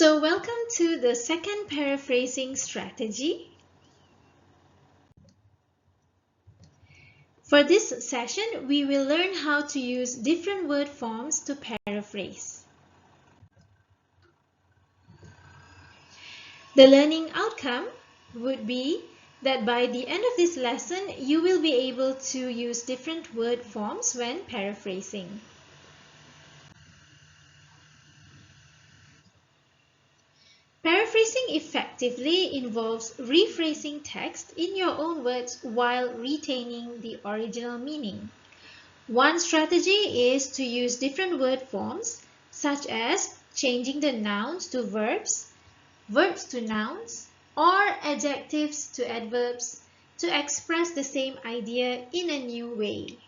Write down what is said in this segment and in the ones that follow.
So welcome to the second paraphrasing strategy. For this session, we will learn how to use different word forms to paraphrase. The learning outcome would be that by the end of this lesson, you will be able to use different word forms when paraphrasing. Paraphrasing effectively involves rephrasing text in your own words while retaining the original meaning. One strategy is to use different word forms, such as changing the nouns to verbs, verbs to nouns, or adjectives to adverbs to express the same idea in a new way.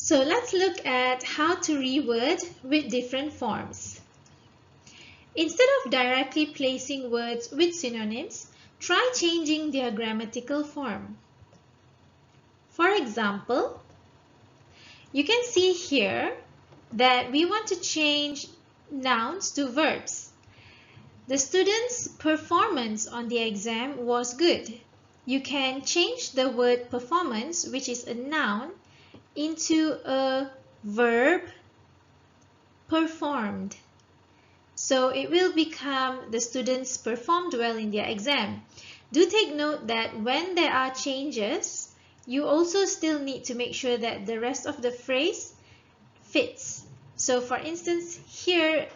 So let's look at how to reword with different forms. Instead of directly placing words with synonyms, try changing their grammatical form. For example, you can see here that we want to change nouns to verbs. The student's performance on the exam was good. You can change the word performance, which is a noun, into a verb, performed. So it will become the students performed well in their exam. Do take note that when there are changes, you also still need to make sure that the rest of the phrase fits. So for instance, here,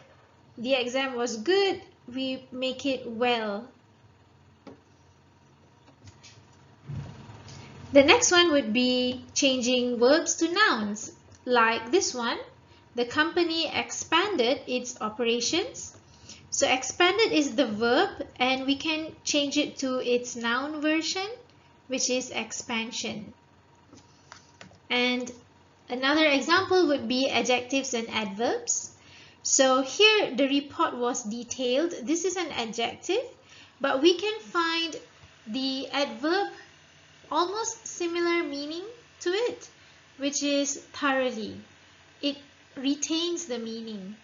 the exam was good, we make it well. The next one would be changing verbs to nouns, like this one. The company expanded its operations. So expanded is the verb, and we can change it to its noun version, which is expansion. And another example would be adjectives and adverbs. So here the report was detailed. This is an adjective, but we can find the adverb almost similar meaning to it, which is thoroughly. It retains the meaning,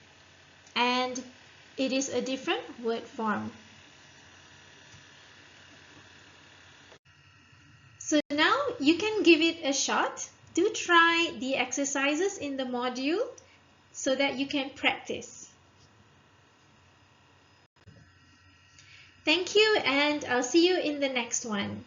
and it is a different word form. So now you can give it a shot. Do try the exercises in the module so that you can practice. Thank you, and I'll see you in the next one.